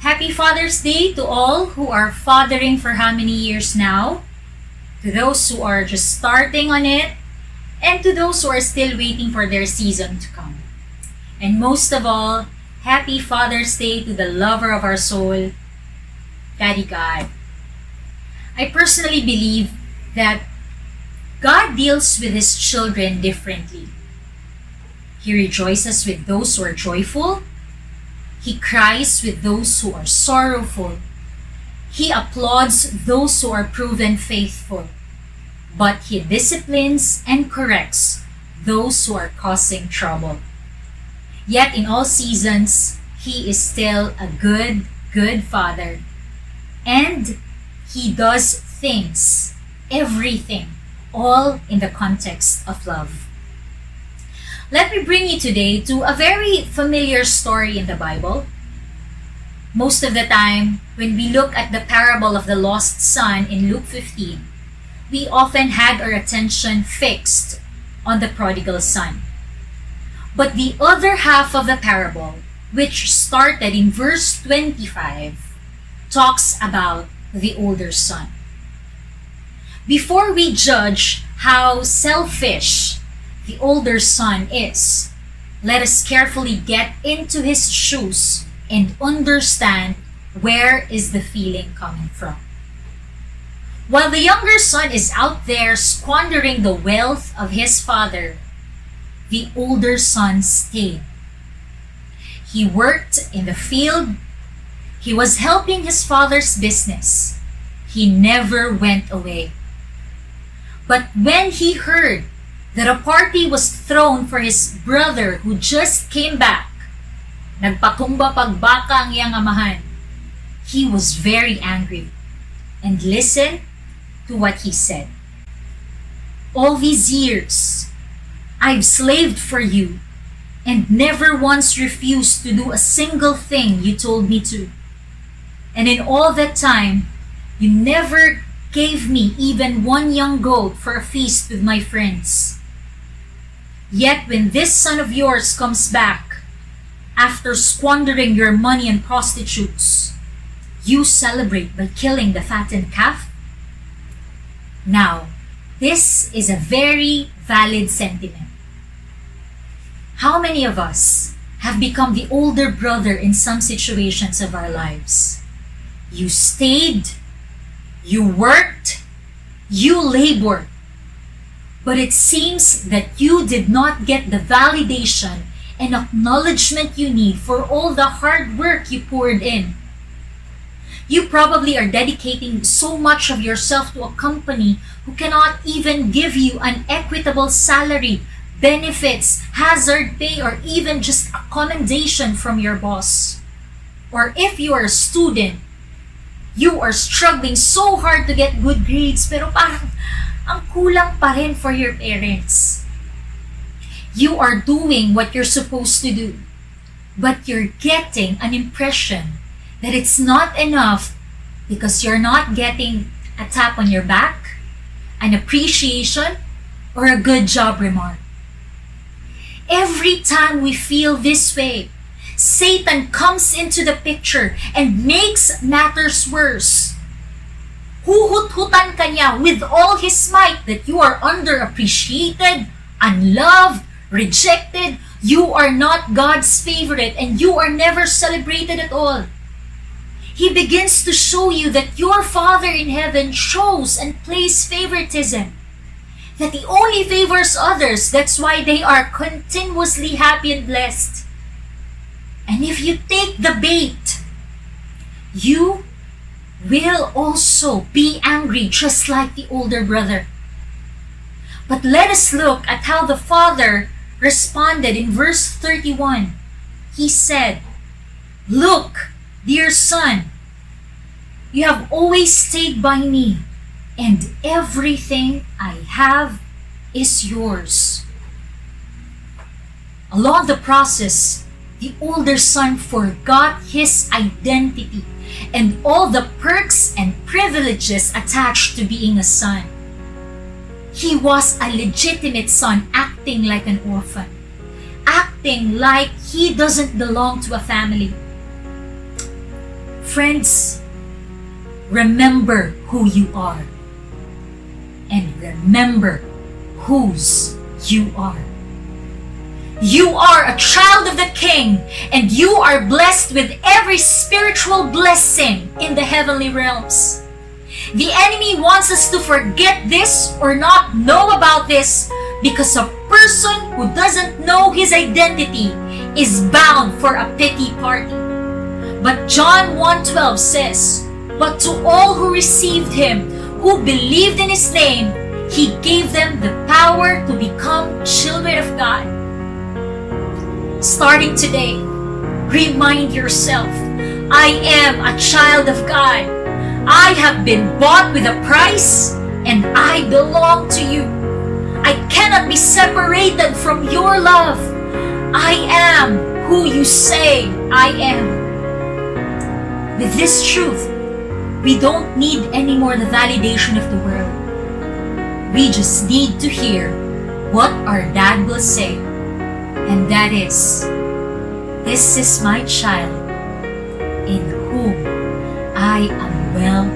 Happy Father's Day to all who are fathering for how many years now, to those who are just starting on it, and to those who are still waiting for their season to come. And most of all, Happy Father's Day to the lover of our soul, Daddy God. I personally believe that God deals with His children differently. He rejoices with those who are joyful. He cries with those who are sorrowful. He applauds those who are proven faithful. But He disciplines and corrects those who are causing trouble. Yet in all seasons, He is still a good, good Father. And He does things, everything, all in the context of love. Let me bring you today to a very familiar story in the Bible. Most of the time, when we look at the parable of the lost son in Luke 15, we often had our attention fixed on the prodigal son. But the other half of the parable, which started in verse 25, talks about the older son. Before we judge how selfish the older son is, let us carefully get into his shoes and understand where is the feeling coming from. While the younger son is out there squandering the wealth of his father, the older son stayed. He worked in the field. He was helping his father's business. He never went away. But when he heard that a party was thrown for his brother who just came back, nagpatumba pagbaka ang iyang amahan, he was very angry. And listen to what he said. All these years, I've slaved for you and never once refused to do a single thing you told me to. And in all that time, you never gave me even one young goat for a feast with my friends. Yet when this son of yours comes back, after squandering your money on prostitutes, you celebrate by killing the fattened calf? Now, this is a very valid sentiment. How many of us have become the older brother in some situations of our lives? You stayed, you worked, you labored, but it seems that you did not get the validation and acknowledgement you need for all the hard work you poured in. You probably are dedicating so much of yourself to a company who cannot even give you an equitable salary, benefits, hazard pay, or even just a commendation from your boss. Or if you are a student, you are struggling so hard to get good grades pero parang ang kulang pa rin for your parents. You are doing what you're supposed to do, but you're getting an impression that it's not enough because you're not getting a tap on your back, an appreciation, or a good job remark. Every time we feel this way, Satan comes into the picture and makes matters worse. Huhut-hutan ka niya with all his might that you are underappreciated, unloved, rejected, you are not God's favorite, and you are never celebrated at all. He begins to show you that your Father in heaven shows and plays favoritism. That He only favors others, that's why they are continuously happy and blessed. And if you take the bait, you will also be angry just like the older brother. But let us look at how the father responded in verse 31. He said, "Look, dear son, you have always stayed by me, and everything I have is yours." Along the process, the older son forgot his identity and all the perks and privileges attached to being a son. He was a legitimate son acting like an orphan, acting like he doesn't belong to a family. Friends, remember who you are. And remember whose you are. You are a child of the King, and you are blessed with every spiritual blessing in the heavenly realms. The enemy wants us to forget this or not know about this, because a person who doesn't know his identity is bound for a pity party. But John 1:12 says, "But to all who received him, who believed in his name, he gave them the power to become children of God." Starting today, remind yourself, I am a child of God. I have been bought with a price, and I belong to you. I cannot be separated from your love. I am who you say I am. With this truth, we don't need any more the validation of the world. We just need to hear what our dad will say, and that is, "This is my child, in whom I am well